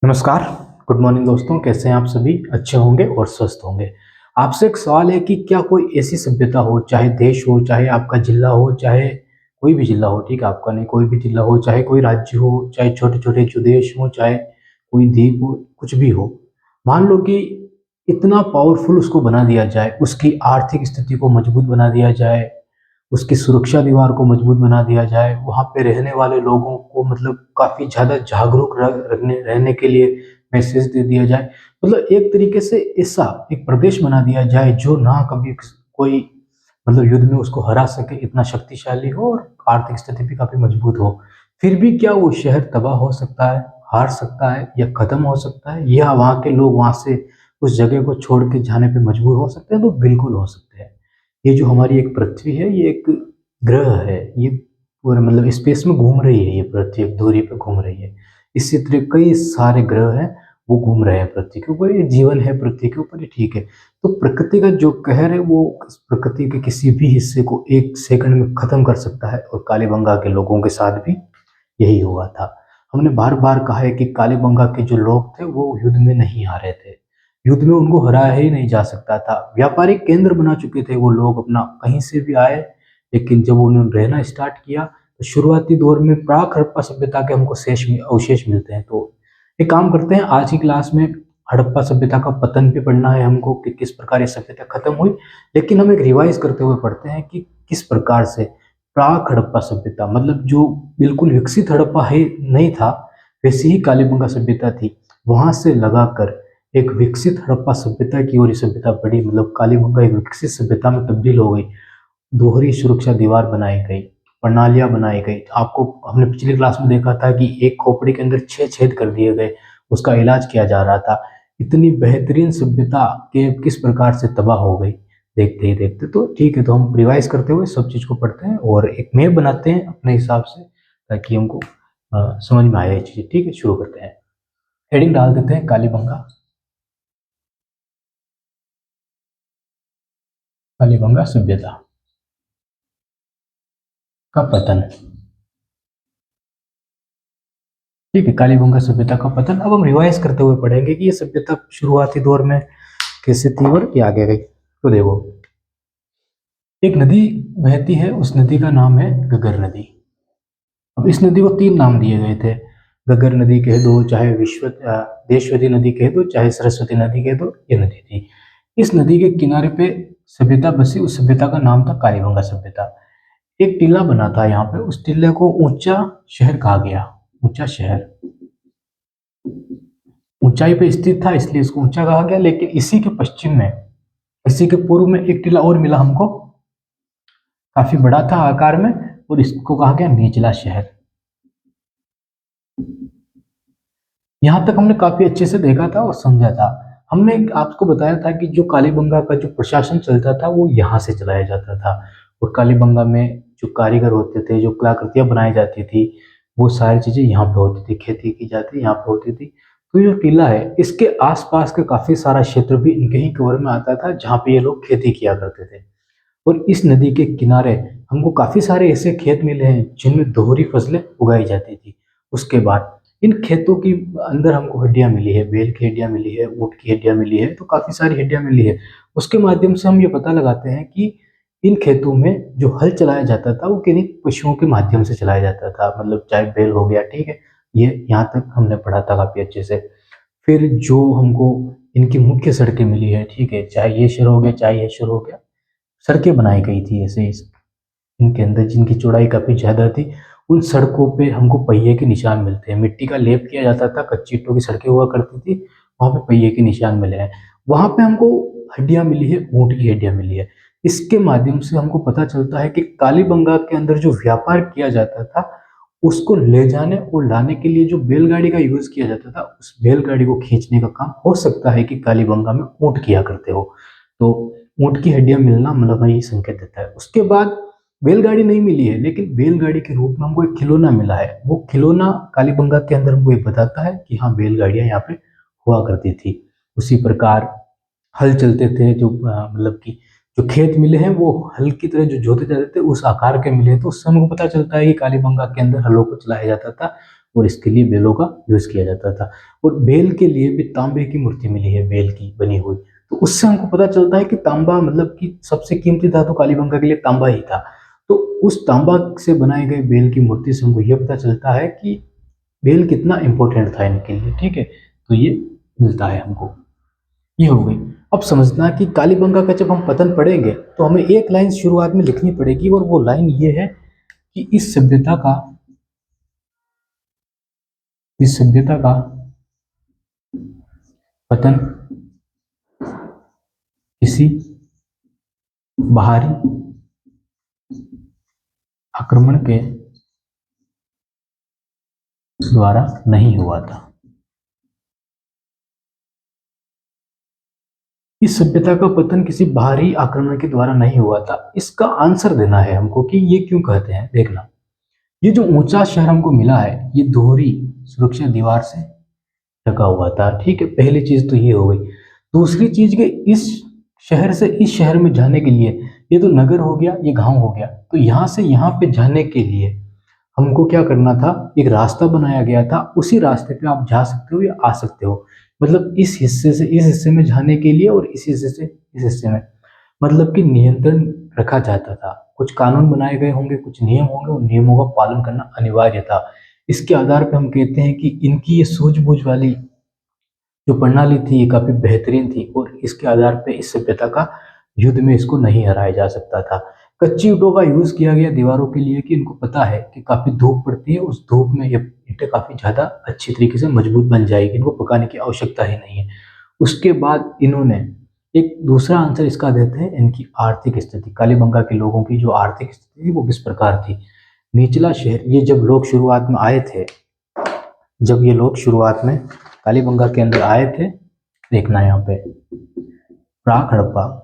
नमस्कार। Good morning दोस्तों, कैसे हैं आप सभी? अच्छे होंगे और स्वस्थ होंगे। आपसे एक सवाल है कि क्या कोई ऐसी सभ्यता हो, चाहे देश हो, चाहे आपका जिला हो, चाहे कोई भी जिला हो, ठीक है, आपका नहीं, कोई भी जिला हो, चाहे कोई राज्य हो, चाहे छोटे-छोटे जो देश हो, चाहे कोई द्वीप हो, कुछ भी हो। मान लो कि इतना पावरफुल उसको बना दिया जाए, उसकी आर्थिक स्थिति को मजबूत बना दिया जाए, उसकी सुरक्षा दीवार को मजबूत बना दिया जाए, वहाँ पे रहने वाले लोगों को मतलब काफ़ी ज़्यादा जागरूक रखने रहने के लिए मैसेज दे दिया जाए। मतलब एक तरीके से ऐसा एक प्रदेश बना दिया जाए जो ना कभी कोई मतलब युद्ध में उसको हरा सके, इतना शक्तिशाली हो और आर्थिक स्थिति भी काफ़ी मजबूत हो। फिर भी क्या वो शहर तबाह हो सकता है, हार सकता है या खत्म हो सकता है, या वहाँ के लोग वहाँ से उस जगह को छोड़ के जाने पे मजबूर हो सकते हैं? तो बिल्कुल हो सकते हैं। ये जो हमारी एक पृथ्वी है, ये एक ग्रह है, ये पूरा मतलब स्पेस में घूम रही है, ये पृथ्वी एक धुरी पे घूम रही है। इसी तरह कई सारे ग्रह हैं, वो घूम रहे हैं पृथ्वी के ऊपर, ये जीवन है पृथ्वी के ऊपर, ये ठीक है। तो प्रकृति का जो कहर है, वो प्रकृति के किसी भी हिस्से को 1 सेकंड में खत्म कर सकता है, और कालीबंगा के लोगों के साथ भी यही हुआ था। हमने बार-बार कहा है कि कालीबंगा के जो लोग थे, वो युद्ध में नहीं हारे थे। युद्ध में उनको हराया ही नहीं जा सकता था। व्यापारिक केंद्र बना चुके थे वो लोग, अपना कहीं से भी आए, लेकिन जब उन्होंने रहना स्टार्ट किया, तो शुरुआती दौर में प्राक हड़प्पा सभ्यता के हमको अवशेष मिलते हैं। तो एक काम करते हैं, आज की क्लास में हड़प्पा सभ्यता का पतन भी पढ़ना है हमको कि किस प्रकार ये सभ्यता खत्म हुई, लेकिन हम एक रिवाइज करते हुए पढ़ते हैं कि किस प्रकार से प्राक हड़प्पा सभ्यता, मतलब जो बिल्कुल विकसित हड़प्पा है नहीं था, वैसी ही कालीबंगा सभ्यता थी, वहां से लगाकर एक विकसित हड़प्पा सभ्यता की ओर ये सभ्यता बढ़ी। मतलब कालीबंगा एक विकसित सभ्यता में तब्दील हो गई। दोहरी सुरक्षा दीवार बनाई गई, प्रणालियां बनाई गई। आपको हमने पिछली क्लास में देखा था कि एक खोपड़ी के अंदर 6 छेद कर दिए गए, उसका इलाज किया जा रहा था। इतनी बेहतरीन सभ्यता के किस प्रकार से तबाह हो गई देखते ही देखते। तो ठीक है, तो हम रिवाइज करते हुए सब चीज़ को पढ़ते हैं और एक मैप बनाते हैं अपने हिसाब से, ताकि हमको समझ में आए ये चीज़ें। ठीक है, शुरू करते हैं। हेडिंग डाल देते हैं, कालीबंगा, कालीबंगा सभ्यता का पतन। ठीक है, कालीबंगा सभ्यता का पतन। अब हम रिवाइज करते हुए पढ़ेंगे कि ये सभ्यता शुरुआती दौर में कैसे थी और ये आगे गई। तो देखो, एक नदी बहती है, उस नदी का नाम है गगर नदी। अब इस नदी को 3 नाम दिए गए थे। गगर नदी कह दो, चाहे देशवती नदी कह दो, चाहे सरस्वती नदी कह दो, ये नदी थी। इस नदी के किनारे पे सभ्यता बसी, उस सभ्यता का नाम था कालीबंगा सभ्यता। एक टीला बना था यहाँ पे, उस टीले को ऊंचा शहर कहा गया। ऊंचा शहर ऊंचाई पे स्थित था, इसलिए इसको ऊंचा कहा गया। लेकिन इसी के पश्चिम में, इसी के पूर्व में एक टीला और मिला हमको, काफी बड़ा था आकार में, और इसको कहा गया निचला शहर। यहाँ तक हमने काफी अच्छे से देखा था और समझा था। हमने आपको बताया था कि जो कालीबंगा का जो प्रशासन चलता था, वो यहाँ से चलाया जाता था। और कालीबंगा में जो कारीगर होते थे, जो कलाकृतियां बनाई जाती थी, वो सारी चीजें यहाँ पे होती थी, खेती की जाती यहाँ पे होती थी। तो जो टीला है, इसके आसपास का काफी सारा क्षेत्र भी इनके ही कवर में आता था, जहाँ पे ये लोग खेती किया करते थे। और इस नदी के किनारे हमको काफी सारे ऐसे खेत मिले हैं जिनमें दोहरी फसलें उगाई जाती थी। उसके बाद इन खेतों की अंदर हमको हड्डियां मिली है, बैल की हड्डियां मिली है, ऊँट की हड्डियां मिली है, तो काफी सारी हड्डियां मिली है। उसके माध्यम से हम ये पता लगाते हैं कि इन खेतों में जो हल चलाया जाता था, वो किन्हीं पशुओं के माध्यम से चलाया जाता था, मतलब चाहे बैल हो गया, ठीक है। ये यहाँ तक हमने पढ़ा था काफी अच्छे से। फिर जो हमको इनकी मुख्य सड़कें मिली है, ठीक है, चाहे ये शहर हो गया, चाहे ये शहर हो गया, सड़कें बनाई गई थी ऐसे इनके अंदर, जिनकी चौड़ाई काफी ज्यादा थी। उन सड़कों पे हमको पहिए के निशान मिलते हैं, मिट्टी का लेप किया जाता था, कच्ची ईंटों की सड़कें हुआ करती थी, वहां पे पहिए के निशान मिले हैं। वहां पे हमको हड्डियां मिली है, ऊंट की हड्डियां मिली है। इसके माध्यम से हमको पता चलता है कि कालीबंगा के अंदर जो व्यापार किया जाता था, उसको ले जाने और लाने के लिए जो बैलगाड़ी का यूज किया जाता था, उस बैलगाड़ी को खींचने का काम हो सकता है कि कालीबंगा में ऊंट किया करते हो। तो ऊंट की हड्डियां मिलना मतलब यही संकेत देता है। उसके बाद बैलगाड़ी नहीं मिली है, लेकिन बैलगाड़ी के रूप में हमको एक खिलौना मिला है। वो खिलौना कालीबंगा के अंदर हमको ये बताता है कि हाँ, बैलगाड़ियां यहाँ पे हुआ करती थी। उसी प्रकार हल चलते थे, जो मतलब कि जो खेत मिले हैं, वो हल की तरह जो जोते जाते थे, उस आकार के मिले हैं। तो उससे हमको पता चलता है कि कालीबंगा के अंदर हलों को चलाया जाता था, और इसके लिए बेलों का यूज़ किया जाता था। और बेल के लिए भी तांबे की मूर्ति मिली है, बेल की बनी हुई। तो उससे हमको पता चलता है कि तांबा मतलब कि सबसे कीमती धातु कालीबंगा के लिए तांबा ही था। तो उस तांबा से बनाए गए बेल की मूर्ति से हमको ये पता चलता है कि बेल कितना इम्पोर्टेंट था इनके लिए, ठीक है। तो ये मिलता है हमको, ये हो गई। अब समझना कि कालीबंगा का जब हम पतन पढ़ेंगे तो हमें एक लाइन शुरुआत में लिखनी पड़ेगी, और वो लाइन ये है कि इस सभ्यता का पतन किसी बाहरी आक्रमण के द्वारा नहीं हुआ था। इस सभ्यता का पतन किसी बाहरी आक्रमण के द्वारा नहीं हुआ था। इसका आंसर देना है हमको कि ये क्यों कहते हैं। देखना, ये जो ऊंचा शहर हमको मिला है ये दोहरी सुरक्षा दीवार से ढका हुआ था, ठीक है। पहली चीज तो ये हो गई। दूसरी चीज कि इस शहर से इस शहर में जाने के लिए, ये तो नगर हो गया, ये गांव हो गया, तो यहाँ से यहाँ पे जाने के लिए हमको क्या करना था, एक रास्ता बनाया गया था। उसी रास्ते पे आप जा सकते हो या आ सकते हो। मतलब इस हिस्से से इस हिस्से में जाने के लिए और इस हिस्से से इस हिस्से में, मतलब कि नियंत्रण रखा जाता था। कुछ कानून बनाए गए होंगे, कुछ नियम होंगे, उन नियमों का पालन करना अनिवार्य था। इसके आधार पर हम कहते हैं कि इनकी ये सूझबूझ वाली जो प्रणाली थी ये काफी बेहतरीन थी, और इसके आधार पर इस सभ्यता का युद्ध में इसको नहीं हराया जा सकता था। कच्ची ईंटों का यूज किया गया दीवारों के लिए कि इनको पता है कि काफी धूप पड़ती है, उस धूप में ये ईंटें काफी ज्यादा अच्छी तरीके से मजबूत बन जाएगी, इनको पकाने की आवश्यकता ही नहीं है। उसके बाद इन्होंने एक दूसरा आंसर इसका देते हैं, इनकी आर्थिक स्थिति। कालीबंगा के लोगों की जो आर्थिक स्थिति थी वो किस प्रकार थी। निचला शहर, ये जब लोग शुरुआत में आए थे, जब ये लोग शुरुआत में कालीबंगा के अंदर आए थे, देखना यहाँ पे प्राक हड़प्पा,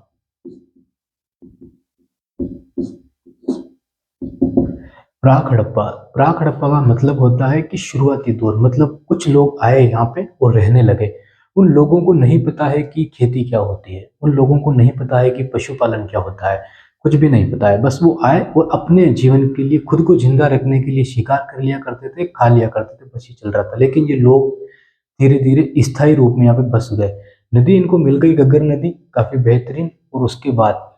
प्राक हड़प्पा, प्राक हड़प्पा का मतलब होता है कि शुरुआती दौर। मतलब कुछ लोग आए यहाँ पे और रहने लगे। उन लोगों को नहीं पता है कि खेती क्या होती है, उन लोगों को नहीं पता है कि पशुपालन क्या होता है, कुछ भी नहीं पता है। बस वो आए और अपने जीवन के लिए, खुद को जिंदा रखने के लिए शिकार कर लिया करते थे, खा लिया करते थे, बस ये चल रहा था। लेकिन ये लोग धीरे धीरे स्थायी रूप में यहाँ पे बस गए। नदी इनको मिल गई, घग्गर नदी, काफी बेहतरीन। और उसके बाद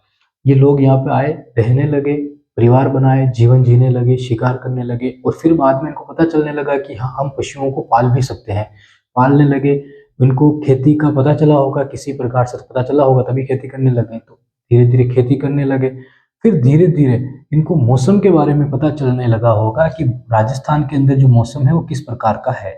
ये लोग यहाँ पे आए, रहने लगे, परिवार बनाए, जीवन जीने लगे, शिकार करने लगे। और फिर बाद में इनको पता चलने लगा कि हाँ, हम पशुओं को पाल भी सकते हैं, पालने लगे। इनको खेती का पता चला होगा, किसी प्रकार से पता चला होगा, तभी खेती करने लगे। तो धीरे धीरे खेती करने लगे। फिर धीरे धीरे इनको मौसम के बारे में पता चलने लगा होगा कि राजस्थान के अंदर जो मौसम है वो किस प्रकार का है।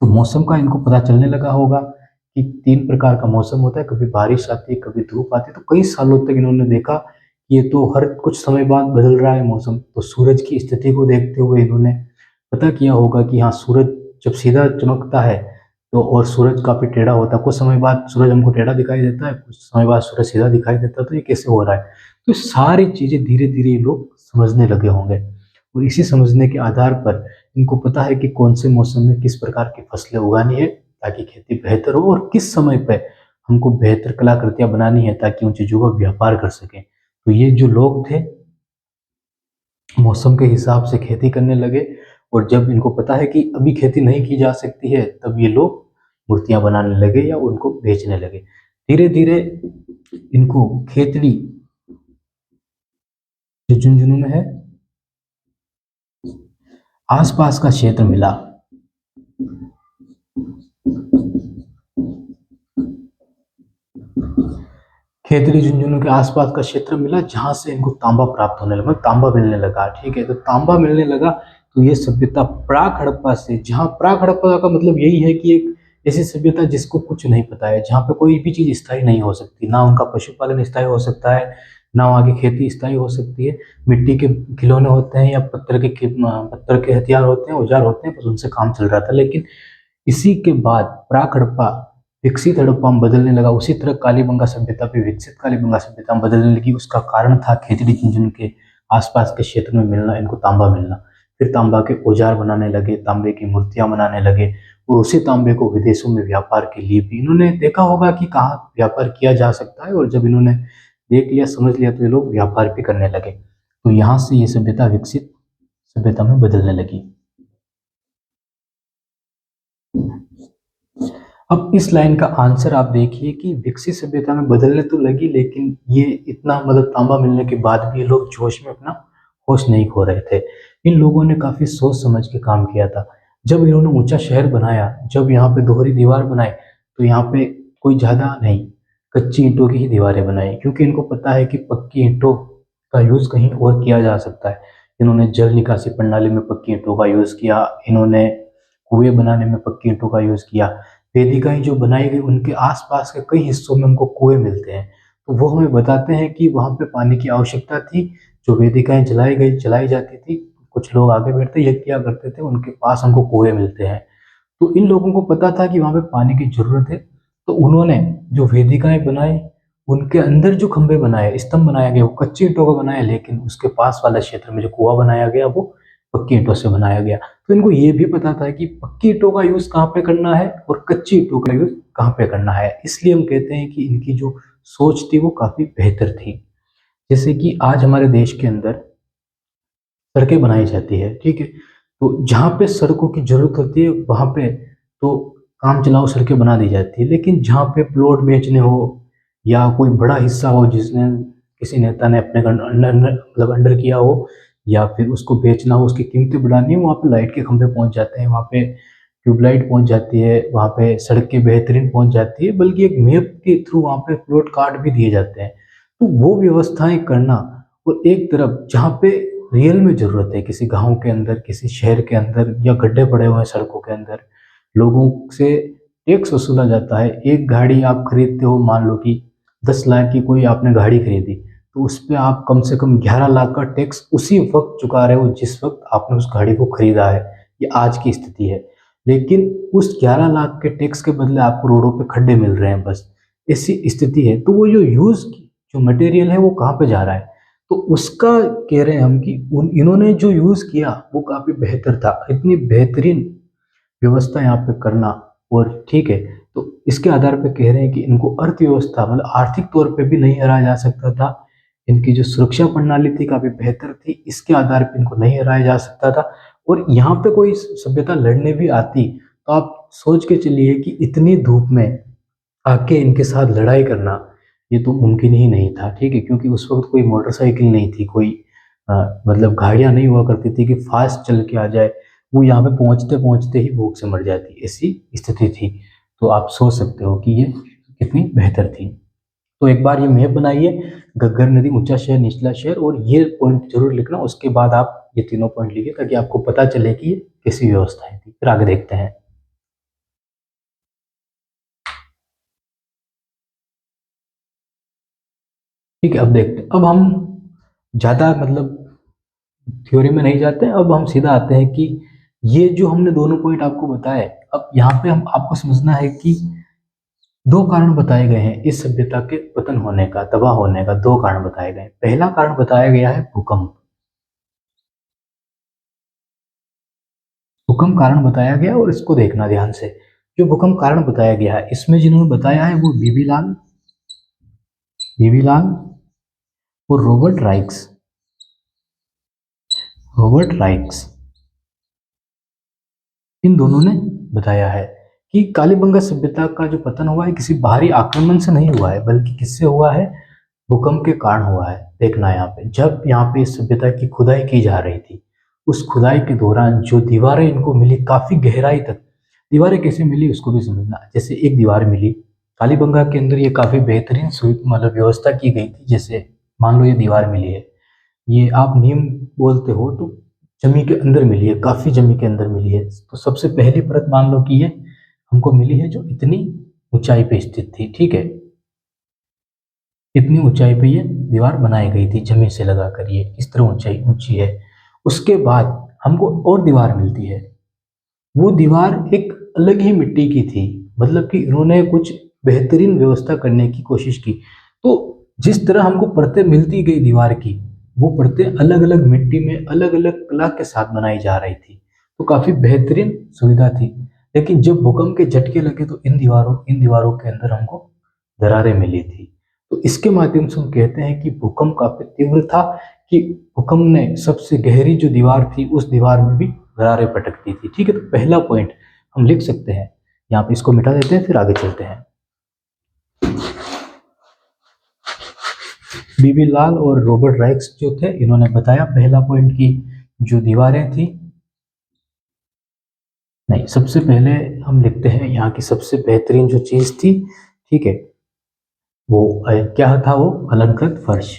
तो मौसम का इनको पता चलने लगा होगा कि 3 प्रकार का मौसम होता है, कभी बारिश आती है, कभी धूप आती है। तो कई सालों तक इन्होंने देखा कि ये तो हर कुछ समय बाद बदल रहा है मौसम। तो सूरज की स्थिति को देखते हुए इन्होंने पता किया होगा कि हाँ, सूरज जब सीधा चमकता है तो, और सूरज काफी टेढ़ा होता है, कुछ समय बाद सूरज हमको टेढ़ा दिखाई देता है, कुछ समय बाद सूरज सीधा दिखाई देता है, तो ये कैसे हो रहा है। तो सारी चीजें धीरे धीरे ये लोग समझने लगे होंगे। और इसी समझने के आधार पर इनको पता है कि कौन से मौसम में किस प्रकार की फसलें उगानी है ताकि खेती बेहतर हो, और किस समय पे हमको बेहतर कलाकृतियां बनानी है ताकि उन चीजों का व्यापार कर सकें। तो ये जो लोग थे मौसम के हिसाब से खेती करने लगे, और जब इनको पता है कि अभी खेती नहीं की जा सकती है, तब ये लोग मूर्तियां बनाने लगे या उनको बेचने लगे। धीरे धीरे इनको खेतड़ी, जो झुंझुनू में है, आसपास का क्षेत्र मिला। खेतड़ी झुंझुनू के आसपास का क्षेत्र मिला, जहां से इनको तांबा प्राप्त होने लगा, तांबा मिलने लगा, ठीक है। तो तांबा मिलने लगा तो ये सभ्यता प्राक हड़प्पा से, जहां प्राक हड़प्पा का मतलब यही है कि एक ऐसी सभ्यता जिसको कुछ नहीं पता है, जहाँ पे कोई भी चीज स्थायी नहीं हो सकती, ना उनका पशुपालन स्थायी हो सकता है, ना वहाँ की खेती स्थायी हो सकती है। मिट्टी के खिलौने होते हैं या पत्थर के हथियार होते हैं, औजार होते हैं, बस उनसे काम चल रहा था। लेकिन इसी के बाद प्राक हड़प्पा विकसित हड़प्पा में बदलने लगा। उसी तरह कालीबंगा सभ्यता भी विकसित कालीबंगा सभ्यता में बदलने लगी। उसका कारण था खेतड़ी झुंझुनू के आसपास के क्षेत्र में मिलना, इनको तांबा मिलना। फिर तांबा के औजार बनाने लगे, तांबे की मूर्तियां बनाने लगे, और उसी तांबे को विदेशों में व्यापार के लिए भी इन्होंने देखा होगा कि कहाँ व्यापार किया जा सकता है। और जब इन्होंने देख लिया, समझ लिया, तो ये लोग व्यापार भी करने लगे। तो यहाँ से ये सभ्यता विकसित सभ्यता में बदलने लगी। अब इस लाइन का आंसर आप देखिए कि विकसित सभ्यता में बदलने तो लगी, लेकिन ये इतना मतलब तांबा मिलने के बाद भी ये लोग जोश में अपना होश नहीं खो रहे थे। इन लोगों ने काफी सोच समझ के काम किया था। जब इन्होंने ऊंचा शहर बनाया, जब यहाँ पे दोहरी दीवार बनाई, तो यहाँ पे कोई ज्यादा नहीं, कच्ची ईंटों की ही दीवारें बनाई, क्योंकि इनको पता है कि पक्की ईंटों का यूज कहीं और किया जा सकता है। इन्होंने जल निकासी प्रणाली में पक्की ईंटों का यूज किया, इन्होंने कुएं बनाने में पक्की ईंटों का यूज किया। वेदिकाएं जो बनाई गई उनके आसपास के कई हिस्सों में हमको कुएं मिलते हैं, तो वो हमें बताते हैं कि वहां पे पानी की आवश्यकता थी। जो वेदिकाएं जलाई जाती थी, कुछ लोग आगे बैठते यज्ञ किया करते थे, उनके पास हमको कुएं मिलते हैं। तो इन लोगों को पता था कि वहां पे पानी की जरूरत है, तो उन्होंने जो वेदिकाएं बनाई, उनके अंदर जो खंभे बनाए, स्तंभ बनाया गया, वो कच्ची ईंटों का बनाया, लेकिन उसके पास वाला क्षेत्र में जो कुआं बनाया गया वो पक्की ईंटों से बनाया गया। तो इनको ये भी पता था कि पक्की ईंटों का यूज कहाँ पे करना है और कच्ची ईंटों का यूज कहाँ पे करना है। इसलिए हम कहते हैं कि इनकी जो सोच थी वो काफी बेहतर थी। जैसे कि आज हमारे देश के अंदर सड़कें बनाई जाती है, ठीक है, तो जहाँ पे सड़कों की जरूरत होती है वहां पे तो काम चलाओ सड़कें बना दी जाती है, लेकिन जहाँ पे प्लॉट बेचने हो या कोई बड़ा हिस्सा हो जिसने किसी नेता ने अपने मतलब अंडर किया हो, या फिर उसको बेचना हो, उसकी कीमतें बढ़ानी हो, वहाँ पे लाइट के खंभे पहुंच जाते हैं, वहाँ पे ट्यूबलाइट पहुंच जाती है, वहाँ पे सड़कें बेहतरीन पहुंच जाती है, बल्कि एक मैप के थ्रू वहाँ पे प्लॉट कार्ड भी दिए जाते हैं। तो वो व्यवस्थाएं करना, और एक तरफ जहाँ पे रियल में जरूरत है, किसी गांव के अंदर, किसी शहर के अंदर, या गड्ढे पड़े हुए हैं सड़कों के अंदर, लोगों से टैक्स वसूला जाता है। एक गाड़ी आप खरीदते हो, मान लो कि 10 लाख की कोई आपने गाड़ी खरीदी, तो उस पर आप कम से कम 11 लाख का टैक्स उसी वक्त चुका रहे हो जिस वक्त आपने उस गाड़ी को खरीदा है। ये आज की स्थिति है। लेकिन उस 11 लाख के टैक्स के बदले आपको रोडों पे खड्डे मिल रहे हैं बस। ऐसी स्थिति है। तो वो जो यूज जो मटेरियल है वो कहाँ पे जा रहा है, तो उसका कह रहे हैं हम कि इन्होंने जो यूज किया वो काफी बेहतर था। इतनी बेहतरीन व्यवस्था यहाँ पे करना, और ठीक है, तो इसके आधार पे कह रहे हैं कि इनको अर्थव्यवस्था मतलब आर्थिक तौर पे भी नहीं हराया जा सकता था। इनकी जो सुरक्षा प्रणाली थी काफी बेहतर थी, इसके आधार पे इनको नहीं हराया जा सकता था। और यहाँ पे कोई सभ्यता लड़ने भी आती, तो आप सोच के चलिए कि इतनी धूप में आके इनके साथ लड़ाई करना ये तो मुमकिन ही नहीं था, ठीक है, क्योंकि उस वक्त कोई मोटरसाइकिल नहीं थी, कोई मतलब गाड़ियां नहीं हुआ करती थी कि फास्ट चल के आ जाए। वो यहाँ पे पहुंचते पहुंचते ही भूख से मर जाती, ऐसी स्थिति थी। तो आप सोच सकते हो कि ये कितनी बेहतर थी। तो एक बार ये मैप बनाइए, घग्गर नदी, ऊंचा शहर, निचला शहर, और ये पॉइंट जरूर लिखना। उसके बाद आप ये तीनों पॉइंट लिखिए ताकि आपको पता चले कि ये कैसी व्यवस्थाएं थी। फिर आगे देखते हैं। ठीक है, अब देखते हैं। अब हम ज्यादा मतलब थ्योरी में नहीं जाते हैं, अब हम सीधा आते हैं कि ये जो हमने दोनों पॉइंट आपको बताए, अब यहाँ पे हम आपको समझना है कि दो कारण बताए गए हैं इस सभ्यता के पतन होने का, तबाह होने का। दो कारण बताए गए हैं। पहला कारण बताया गया है भूकंप। भूकंप कारण बताया गया, और इसको देखना ध्यान से। जो भूकंप कारण बताया गया है, इसमें जिन्होंने बताया है वो बीबी लाल और रॉबर्ट राइक्स, इन दोनों ने बताया है कि कालीबंगा सभ्यता का जो पतन हुआ है किसी बाहरी आक्रमण से नहीं हुआ है, बल्कि किससे हुआ है, भूकंप के कारण हुआ है। देखना यहाँ पे, जब यहाँ पे इस सभ्यता की खुदाई की जा रही थी, उस खुदाई के दौरान जो दीवारें इनको मिली काफी गहराई तक, दीवारें कैसे मिली उसको भी समझना। जैसे एक दीवार मिली कालीबंगा के अंदर, ये काफी बेहतरीन मतलब व्यवस्था की गई थी। जैसे मान लो ये दीवार मिली है, ये आप नीम बोलते हो, तो जमी के अंदर मिली है, काफी जमी के अंदर मिली है। तो सबसे पहली परत मान लो कि ये हमको मिली है जो इतनी ऊंचाई पे स्थित थी, ठीक है, इतनी ऊंचाई पे ये दीवार बनाई गई थी, जमीन से लगाकर ये इस तरह ऊंचाई ऊंची है। उसके बाद हमको और दीवार मिलती है, वो दीवार एक अलग ही मिट्टी की थी, मतलब कि इन्होंने कुछ बेहतरीन व्यवस्था करने की कोशिश की। तो जिस तरह हमको परतें मिलती गई दीवार की, वो परतें अलग अलग मिट्टी में अलग अलग कला के साथ बनाई जा रही थी। तो काफी बेहतरीन सुविधा थी। लेकिन जब भूकंप के झटके लगे तो इन दीवारों के अंदर हमको दरारें मिली थी। तो इसके माध्यम से हम कहते हैं कि भूकंप काफी तीव्र था, कि भूकंप ने सबसे गहरी जो दीवार थी उस दीवार में भी दरारें पटकती थी, ठीक है। तो पहला पॉइंट हम लिख सकते हैं यहाँ पे इसको मिटा देते हैं, फिर आगे चलते हैं। बीबी लाल और रॉबर्ट राइक्स जो थे, इन्होंने बताया पहला पॉइंट की जो दीवारें थी, नहीं, सबसे पहले हम लिखते हैं यहाँ की सबसे बेहतरीन जो चीज थी, ठीक है, वो क्या था, वो अलंकृत फर्श।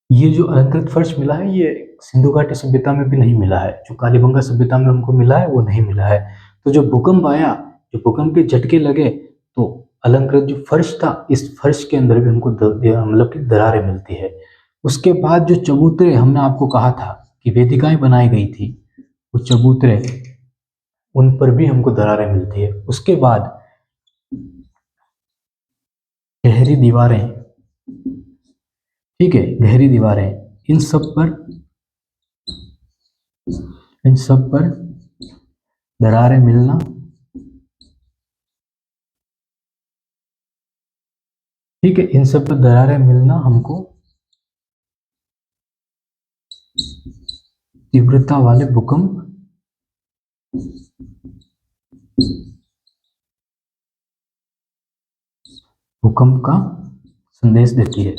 ये जो अलंकृत फर्श मिला है, ये सिंधु घाटी सभ्यता में भी नहीं मिला है, जो कालीबंगा सभ्यता में हमको मिला है वो नहीं मिला है। तो जो भूकंप आया, जो भूकंप के झटके लगे, तो अलंकृत जो फर्श था, इस फर्श के अंदर भी हमको मतलब कि दरारें मिलती है। उसके बाद जो चबूतरे हमने आपको कहा था कि वेदिकाएं बनाई गई थी, वो चबूतरे, उन पर भी हमको दरारें मिलती है। उसके बाद गहरी दीवारें, ठीक है, गहरी दीवारें, इन सब पर दरारें मिलना, ठीक है, इन सब पर दरारें मिलना हमको तीव्रता वाले भूकंप का संदेश देती है।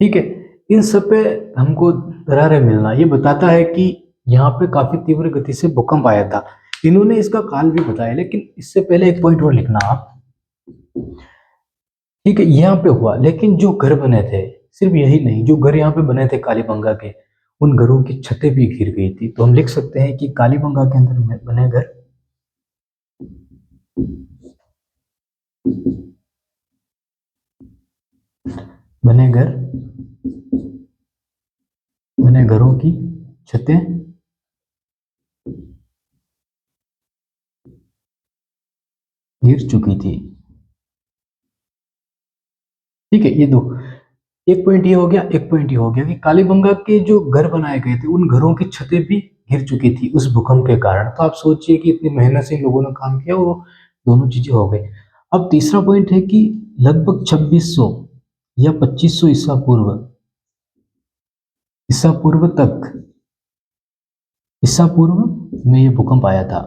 ठीक है, इन सब पे हमको दरारें मिलना ये बताता है कि यहाँ पे काफी तीव्र गति से भूकंप आया था। इन्होंने इसका काल भी बताया, लेकिन इससे पहले एक पॉइंट और लिखना आप, ठीक है, यहाँ पे हुआ, लेकिन जो घर बने थे, सिर्फ यही नहीं, जो घर यहाँ पे बने थे कालीबंगा के, उन घरों की छतें भी गिर गई थी। तो हम लिख सकते हैं कि कालीबंगा के अंदर बने घर, बने घर, बने घरों की छतें गिर चुकी थी। ठीक है, ये दो, एक पॉइंट ये हो गया, एक पॉइंट ये हो गया कि कालीबंगा के जो घर बनाए गए थे, उन घरों की छतें भी गिर चुकी थी उस भूकंप के कारण। तो आप सोचिए कि इतनी मेहनत से लोगों ने काम किया, वो दोनों चीजें हो गई। अब तीसरा पॉइंट है कि लगभग 2600 या 2500 ईसा पूर्व तक, ईसा पूर्व में ये भूकंप आया था।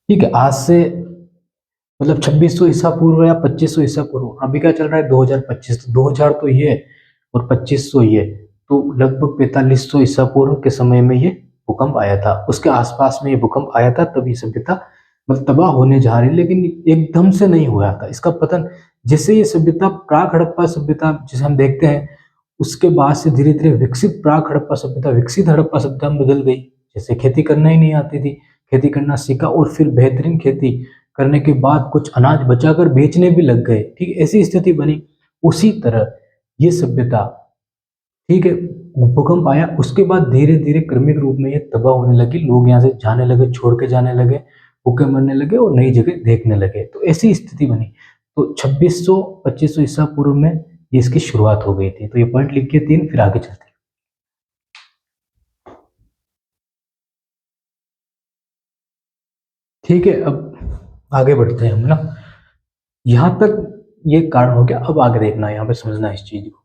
ठीक है, आज से मतलब 2600 ईसा पूर्व या 2500 ईसा पूर्व, अभी क्या चल रहा है 2025, तो 2000 तो ये और 2500 ये, तो लगभग 4500 ईसा पूर्व के समय में ये भूकंप आया था। उसके आसपास में ये भूकंप आया था, तब ये सभ्यता मतलब तबाह होने जा रही, लेकिन एकदम से नहीं हुआ था इसका पतन। जैसे ये सभ्यता प्राक हड़प्पा सभ्यता जिसे हम देखते हैं, उसके बाद से धीरे धीरे विकसित प्राक हड़प्पा सभ्यता विकसित हड़प्पा सभ्यता में बदल गई। जैसे खेती करना ही नहीं आती थी, खेती करना सीखा, और फिर बेहतरीन खेती करने के बाद कुछ अनाज बचाकर बेचने भी लग गए। ठीक, ऐसी स्थिति बनी। उसी तरह ये सभ्यता, ठीक है, भूकंप आया, उसके बाद धीरे धीरे क्रमिक रूप में ये तबाह होने लगी, लोग यहाँ से जाने लगे, छोड़ के जाने लगे, भूखे मरने लगे और नई जगह देखने लगे। तो ऐसी स्थिति बनी। तो 2600 2500 ईसा पूर्व में ये इसकी शुरुआत हो गई थी। तो ये पॉइंट लिखिए 3, फिर आगे चलते हैं। ठीक है, अब आगे बढ़ते हैं हम ना, यहाँ तक ये कारण हो गया। अब आगे देखना, यहाँ पे समझना इस चीज को।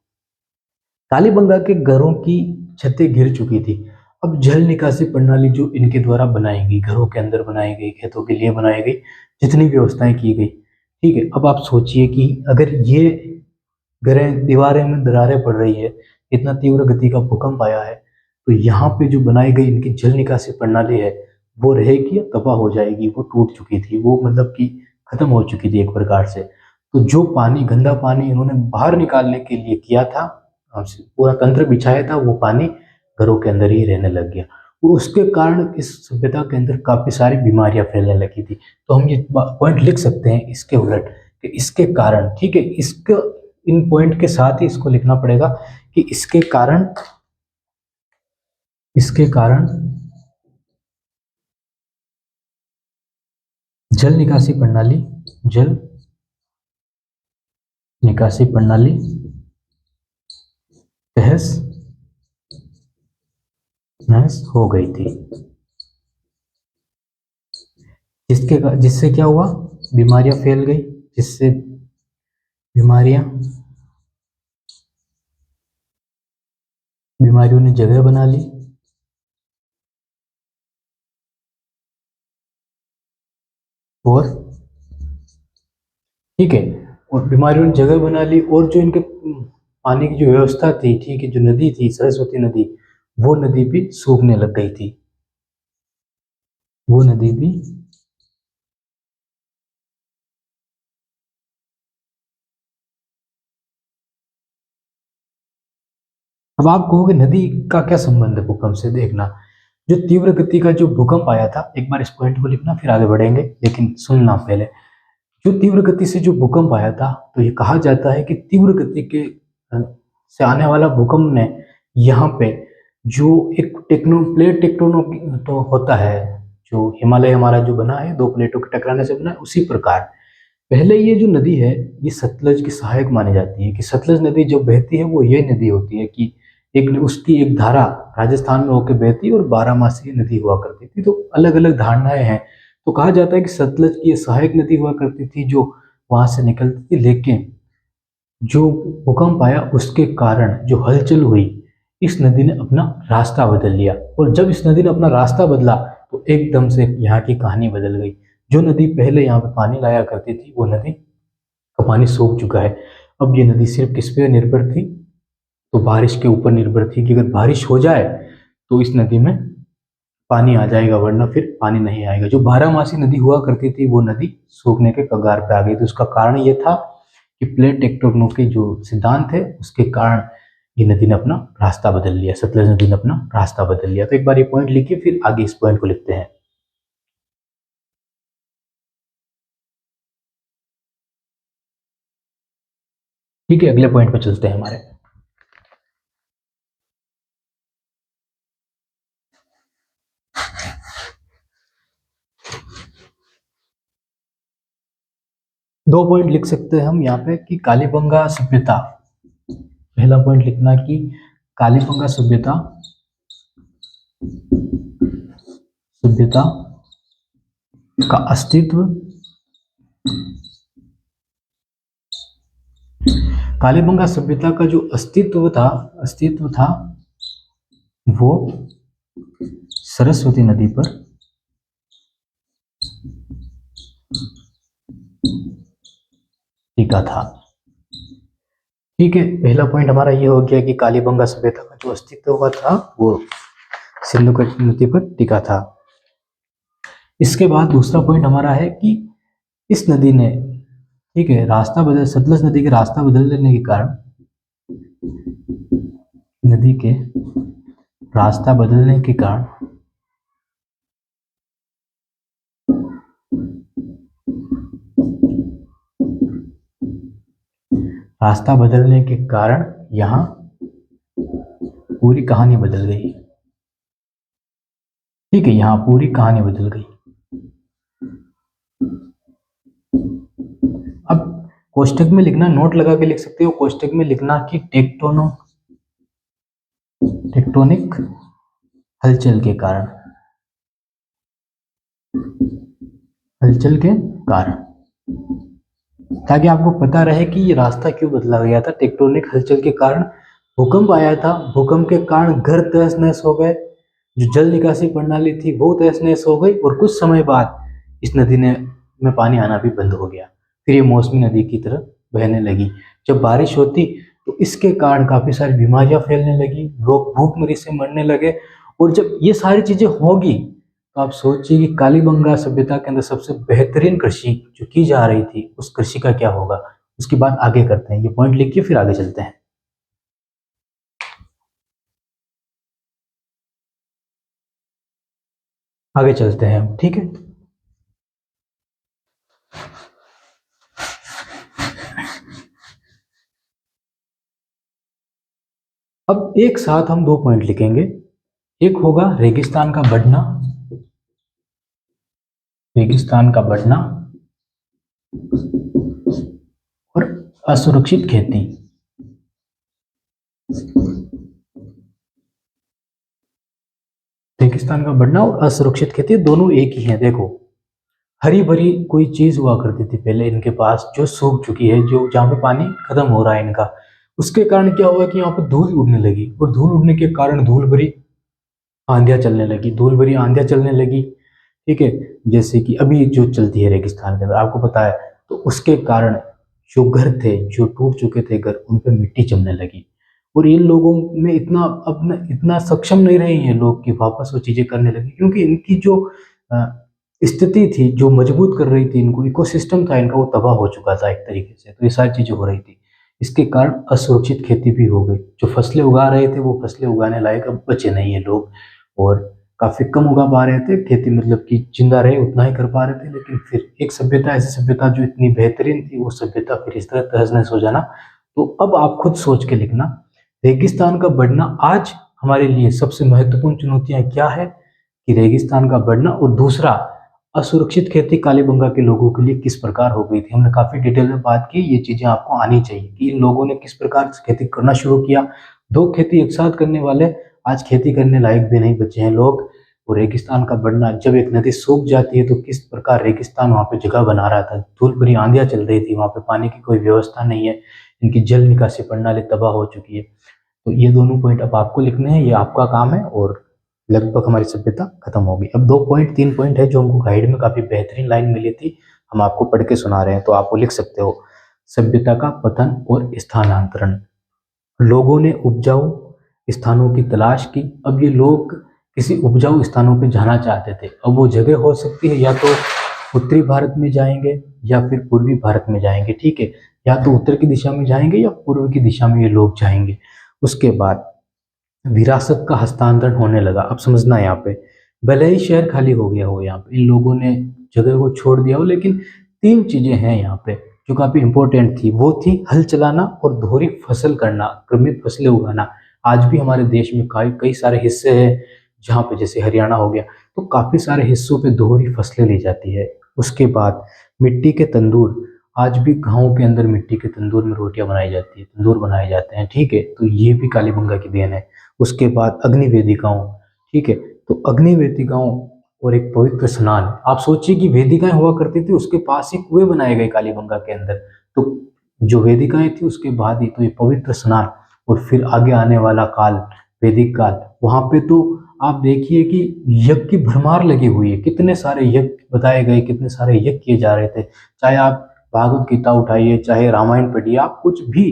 कालीबंगा के घरों की छतें गिर चुकी थी। अब जल निकासी प्रणाली जो इनके द्वारा बनाई गई, घरों के अंदर बनाई गई, खेतों के लिए बनाई गई, जितनी व्यवस्थाएं की गई, ठीक है, अब आप सोचिए कि अगर ये घरें, दीवारें में दरारें पड़ रही है, इतना तीव्र गति का भूकंप आया है, तो यहाँ पे जो बनाई गई इनकी जल निकासी प्रणाली है, वो रहेगी या तबाह हो जाएगी? वो टूट चुकी थी, वो मतलब कि खत्म हो चुकी थी एक प्रकार से। तो जो पानी, गंदा पानी इन्होंने बाहर निकालने के लिए किया था, पूरा तंत्र बिछाया था, वो पानी घरों के अंदर ही रहने लग गया, और उसके कारण इस सभ्यता के अंदर काफी सारी बीमारियां फैलने लगी थी। तो हम ये पॉइंट लिख सकते हैं इसके उलट, कि इसके कारण, ठीक है, इसके इन पॉइंट के साथ ही इसको लिखना पड़ेगा कि इसके कारण जल निकासी प्रणाली, जल निकासी प्रणाली तहस नहस हो गई थी। जिससे क्या हुआ, बीमारियां फैल गई, जिससे बीमारियों ने जगह बना ली। और ठीक है, और बीमारियों ने जगह बना ली, और जो इनके पानी की जो व्यवस्था थी, ठीक है, जो नदी थी सरस्वती नदी, वो नदी भी सूखने लग गई थी। वो नदी भी अब आप कहोगे नदी का क्या संबंध है भूकंप से? देखना, जो तीव्र गति का जो भूकंप आया था, एक बार इस पॉइंट को लिखना फिर आगे बढ़ेंगे, लेकिन सुनना पहले। जो तीव्र गति से जो भूकंप आया था, तो ये कहा जाता है कि तीव्र गति के से आने वाला भूकंप ने यहाँ पे जो एक प्लेट टेक्टोनो तो होता है, जो हिमालय हमारा जो बना है, दो प्लेटों के टकराने से बना है, उसी प्रकार पहले ये जो नदी है, ये सतलज की सहायक मानी जाती है। कि सतलज नदी जो बहती है वो ये नदी होती है कि एक उसकी एक धारा राजस्थान में होकर बहती और बारहमासी नदी हुआ करती थी। तो अलग अलग धारणाएं हैं। तो कहा जाता है कि सतलज की सहायक नदी हुआ करती थी जो वहां से निकलती थी, लेकिन जो भूकंप आया उसके कारण जो हलचल हुई, इस नदी ने अपना रास्ता बदल लिया। और जब इस नदी ने अपना रास्ता बदला, तो एकदम से यहाँ की कहानी बदल गई। जो नदी पहले यहाँ पे पानी लाया करती थी, वो नदी का पानी सूख चुका है। अब ये नदी सिर्फ किस पे निर्भर थी? तो बारिश के ऊपर निर्भर थी कि अगर बारिश हो जाए तो इस नदी में पानी आ जाएगा, वरना फिर पानी नहीं आएगा। जो बारहमासी नदी हुआ करती थी, वो नदी सूखने के कगार पे आ गई। तो उसका कारण ये था कि प्लेट टेक्टोनिक के जो सिद्धांत है, उसके कारण ये नदी ने अपना रास्ता बदल लिया, सतलज नदी ने अपना रास्ता बदल लिया। तो एक बार ये पॉइंट लिखिए, फिर आगे इस पॉइंट को लिखते हैं। ठीक है, अगले पॉइंट पे चलते हैं हमारे। दो पॉइंट लिख सकते हैं हम यहाँ पे कि कालीबंगा सभ्यता। पहला पॉइंट लिखना कि कालीबंगा सभ्यता सभ्यता का अस्तित्व, कालीबंगा सभ्यता का जो अस्तित्व था वो सरस्वती नदी पर टिका था। ठीक है, पहला पॉइंट हमारा ये हो गया कि कालीबंगा सभ्यता का जो अस्तित्व हुआ था वो सिंधु नदी पर टिका था। इसके बाद दूसरा पॉइंट हमारा है कि इस नदी ने, ठीक है, सतलज नदी के रास्ता बदल देने के कारण, नदी के रास्ता बदलने के कारण यहाँ पूरी कहानी बदल गई। ठीक है, यहाँ पूरी कहानी बदल गई। अब कोष्टक में लिखना, नोट लगा के लिख सकते हो, कोष्टक में लिखना कि टेक्टोनिक हलचल के कारण, ताकि आपको पता रहे कि ये रास्ता क्यों बदला गया था। टेक्टोनिक हलचल के कारण भूकंप आया था, भूकंप के कारण घर तहस नहस हो गए, जो जल निकासी प्रणाली थी वो तहस नहस हो गई, और कुछ समय बाद इस नदी में पानी आना भी बंद हो गया। फिर ये मौसमी नदी की तरह बहने लगी। जब बारिश होती तो इसके कारण काफी सारी बीमारियां फैलने लगी, लोग भूखमरी से मरने लगे। और जब ये सारी चीजें होगी, तो आप सोचिए कि कालीबंगा सभ्यता के अंदर सबसे बेहतरीन कृषि जो की जा रही थी, उस कृषि का क्या होगा? उसकी बात आगे करते हैं। ये पॉइंट लिखिए, फिर आगे चलते हैं। आगे चलते हैं हम, ठीक है। अब एक साथ हम दो पॉइंट लिखेंगे। एक होगा रेगिस्तान का बढ़ना और असुरक्षित खेती। रेगिस्तान का बढ़ना और असुरक्षित खेती दोनों एक ही हैं। देखो, हरी भरी कोई चीज हुआ करती थी पहले इनके पास, जो सूख चुकी है, जो जहाँ पे पानी खत्म हो रहा है इनका। उसके कारण क्या हुआ कि यहाँ पे धूल उड़ने लगी, और धूल उड़ने के कारण धूल भरी आंधियां चलने लगी, धूल भरी आंधियां चलने लगी। ठीक है, जैसे कि अभी जो चलती है रेगिस्तान के अंदर, आपको पता है। तो उसके कारण जो घर थे, जो टूट चुके थे घर, उन पे मिट्टी जमने लगी। और इन लोगों में इतना अपना इतना सक्षम नहीं रहे ये लोग कि वापस वो चीजें करने लगे, क्योंकि इनकी जो अ, स्थिति थी जो मजबूत कर रही थी इनको, इकोसिस्टम था इनका, वो तबाह हो चुका था एक तरीके से। तो ये सारी चीजें हो रही थी। इसके कारण असुरक्षित खेती भी हो गई। जो फसलें उगा रहे थे वो फसलें उगाने लायक अब बचे नहीं है लोग, और काफी कम उगा पा रहे थे खेती, मतलब कि जिंदा रहे उतना ही कर पा रहे थे। लेकिन फिर एक सभ्यता, ऐसी सभ्यता जो इतनी बेहतरीन थी, वो सभ्यता फिर इस तरह तहस नहस हो जाना। तो अब आप खुद सोच के लिखना, रेगिस्तान का बढ़ना आज हमारे लिए सबसे महत्वपूर्ण चुनौतियां क्या है, कि रेगिस्तान का बढ़ना, और दूसरा असुरक्षित खेती कालीबंगा के लोगों के लिए किस प्रकार हो गई थी। हमने काफी डिटेल में बात की, ये चीजें आपको आनी चाहिए कि इन लोगों ने किस प्रकार से खेती करना शुरू किया। दो खेती एक साथ करने वाले आज खेती करने लायक भी नहीं बचे हैं लोग। और रेगिस्तान का बढ़ना, जब एक नदी सूख जाती है तो किस प्रकार रेगिस्तान वहां पे जगह बना रहा था, धूल भरी आंधियां चल रही थी, वहां पे पानी की कोई व्यवस्था नहीं है, इनकी जल निकासी प्रणाली तबाह हो चुकी है। तो ये दोनों पॉइंट अब आपको लिखने हैं, ये आपका काम है, और लगभग हमारी सभ्यता खत्म होगी। अब 2 पॉइंट 3 पॉइंट है जो हमको गाइड में काफी बेहतरीन लाइन मिली थी, हम आपको पढ़ के सुना रहे हैं, तो आप वो लिख सकते हो। सभ्यता का पतन और स्थानांतरण। लोगों ने उपजाऊ स्थानों की तलाश की। अब ये लोग किसी उपजाऊ स्थानों पे जाना चाहते थे। अब वो जगह हो सकती है या तो उत्तरी भारत में जाएंगे या फिर पूर्वी भारत में जाएंगे। ठीक है, या तो उत्तर की दिशा में जाएंगे या पूर्व की दिशा में ये लोग जाएंगे। उसके बाद विरासत का हस्तांतरण होने लगा। अब समझना यहाँ पे, भले ही शहर खाली हो गया हो, यहाँ पे इन लोगों ने जगह को छोड़ दिया हो, लेकिन 3 चीजें हैं यहाँ पे जो काफी इंपॉर्टेंट थी। वो थी हल चलाना और दोहरी फसल करना, क्रमिक फसलें उगाना। आज भी हमारे देश में कई कई सारे हिस्से हैं जहाँ पे, जैसे हरियाणा हो गया, तो काफी सारे हिस्सों पे दोहरी फसलें ली जाती है। उसके बाद मिट्टी के तंदूर। आज भी गाँव के अंदर मिट्टी के तंदूर में रोटियां बनाई जाती है, तंदूर बनाए जाते हैं। ठीक है, तो ये भी कालीबंगा की देन है। उसके बाद अग्नि वेदिकाओं। ठीक है, तो अग्नि वेदिकाओं और एक पवित्र स्नान। आप सोचिए कि वेदिकाएं हुआ करती थी, उसके पास ही कुएं बनाए गए कालीबंगा के अंदर। तो जो वेदिकाएं थी उसके बाद ही तो ये पवित्र स्नान, और फिर आगे आने वाला काल, वैदिक काल, वहां पे तो आप देखिए कि यज्ञ की भरमार लगी हुई है। कितने सारे यज्ञ बताए गए, कितने सारे यज्ञ किए जा रहे थे। चाहे आप भागवत गीता उठाइए, चाहे रामायण पढ़िए, आप कुछ भी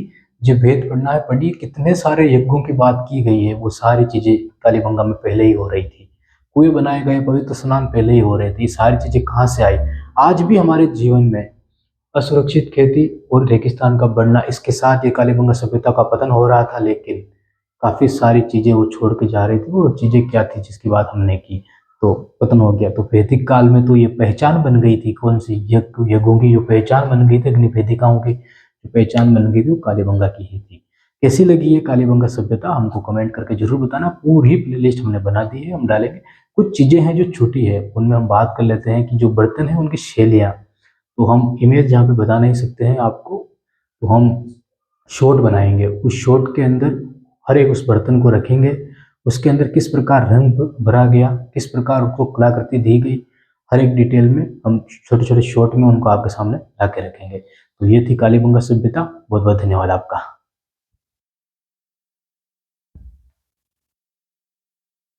जो वेद पढ़ना है पढ़िए, कितने सारे यज्ञों की बात की गई है। वो सारी चीजें कालीबंगा में पहले ही हो रही थी। कुएं बनाए गए, पवित्र स्नान पहले ही हो रहे थे। ये सारी चीजें कहाँ से आई? आज भी हमारे जीवन में असुरक्षित खेती और रेगिस्तान का बढ़ना, इसके साथ ये कालीबंगा सभ्यता का पतन हो रहा था। लेकिन काफी सारी चीजें वो छोड़ के जा रही थी। वो चीजें क्या थी जिसकी बात हमने की, तो पतन हो गया। तो वैदिक काल में तो ये पहचान बन गई थी, कौन सी यज्ञों की जो पहचान बन गई थी, अग्नि वेदिकाओं की जो पहचान बन गई थी, वो कालीबंगा की ही थी। कैसी लगी ये कालीबंगा सभ्यता, हमको कमेंट करके जरूर बताना। पूरी प्लेलिस्ट हमने बना दी है, हम डालेंगे। कुछ चीजें हैं जो छूटी है, उनमें हम बात कर लेते हैं कि जो बर्तन है उनकी शैलियाँ। तो हम इमेज जहाँ पे बता नहीं सकते हैं आपको, तो हम शॉट बनाएंगे। उस शॉट के अंदर हर एक उस बर्तन को रखेंगे, उसके अंदर किस प्रकार रंग भरा गया, किस प्रकार उसको कलाकृति दी गई, हर एक डिटेल में हम छोटे छोटे शॉट में उनको आपके सामने ला के रखेंगे। तो ये थी कालीबंगा सभ्यता। बहुत बहुत धन्यवाद आपका।